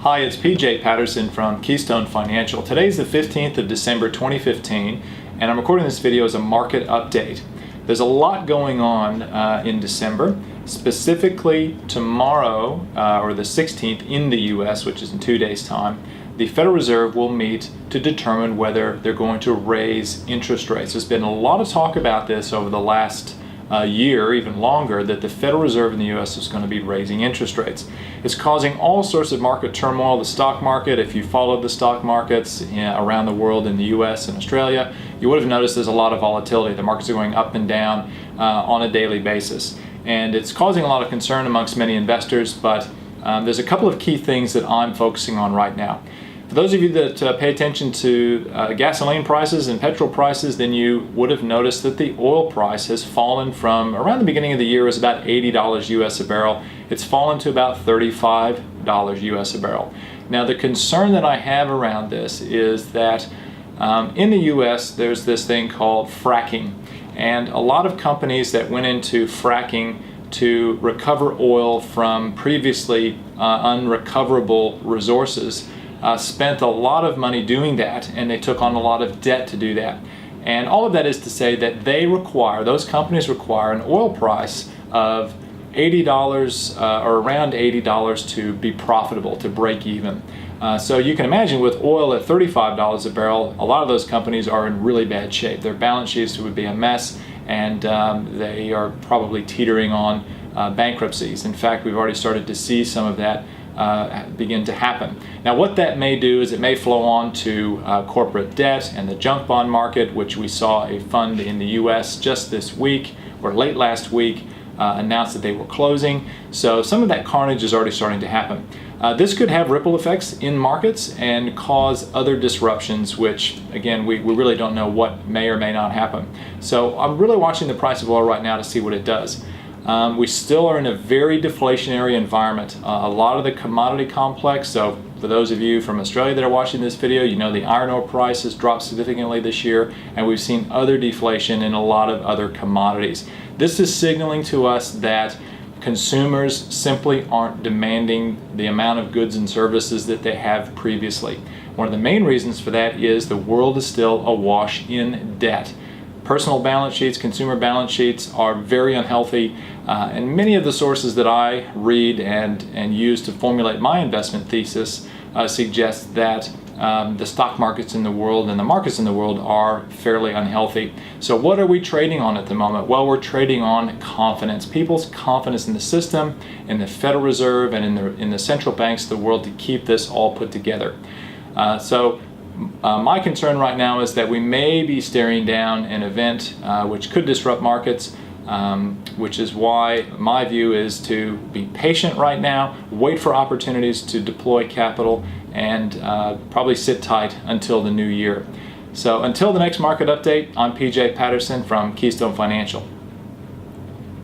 Hi, it's Patterson from Keystone Financial. Today's the 15th of December 2015, and I'm recording this video as a market update. There's a lot going on in December. Specifically tomorrow, or the 16th in the US, which is in 2 days' time, the Federal Reserve will meet to determine whether they're going to raise interest rates. There's been a lot of talk about this over the last year, even longer, that the Federal Reserve in the US is going to be raising interest rates. It's causing all sorts of market turmoil. The stock market, if you followed the stock markets around the world in the US and Australia, you would have noticed there's a lot of volatility. The markets are going up and down on a daily basis. And it's causing a lot of concern amongst many investors, but there's a couple of key things that I'm focusing on right now. For those of you that pay attention to gasoline prices and petrol prices, then you would have noticed that the oil price has fallen from around the beginning of the year. It was about $80 US a barrel. It's fallen to about $35 US a barrel. Now, the concern that I have around this is that in the US there's this thing called fracking, and a lot of companies that went into fracking to recover oil from previously unrecoverable resources spent a lot of money doing that, and they took on a lot of debt to do that. And all of that is to say that those companies require an oil price of $80 or around $80 to be profitable, to break even. So you can imagine with oil at $35 a barrel, a lot of those companies are in really bad shape. Their balance sheets would be a mess, and they are probably teetering on bankruptcies. In fact, we've already started to see some of that begin to happen. Now, what that may do is it may flow on to corporate debt and the junk bond market, which we saw a fund in the US just this week or late last week announced that they were closing. So some of that carnage is already starting to happen. This could have ripple effects in markets and cause other disruptions, which again we really don't know what may or may not happen. So I'm really watching the price of oil right now to see what it does. We still are in a very deflationary environment. A lot of the commodity complex, so for those of you from Australia that are watching this video, you know the iron ore price has dropped significantly this year, and we've seen other deflation in a lot of other commodities. This is signaling to us that consumers simply aren't demanding the amount of goods and services that they have previously. One of the main reasons for that is the world is still awash in debt. Personal balance sheets, consumer balance sheets are very unhealthy, and many of the sources that I read and use to formulate my investment thesis suggest that the stock markets in the world and the markets in the world are fairly unhealthy. So what are we trading on at the moment? Well, we're trading on confidence. People's confidence in the system, in the Federal Reserve, and in the central banks of the world to keep this all put together. My concern right now is that we may be staring down an event which could disrupt markets, which is why my view is to be patient right now, wait for opportunities to deploy capital, and probably sit tight until the new year. So until the next market update, I'm PJ Patterson from Keystone Financial.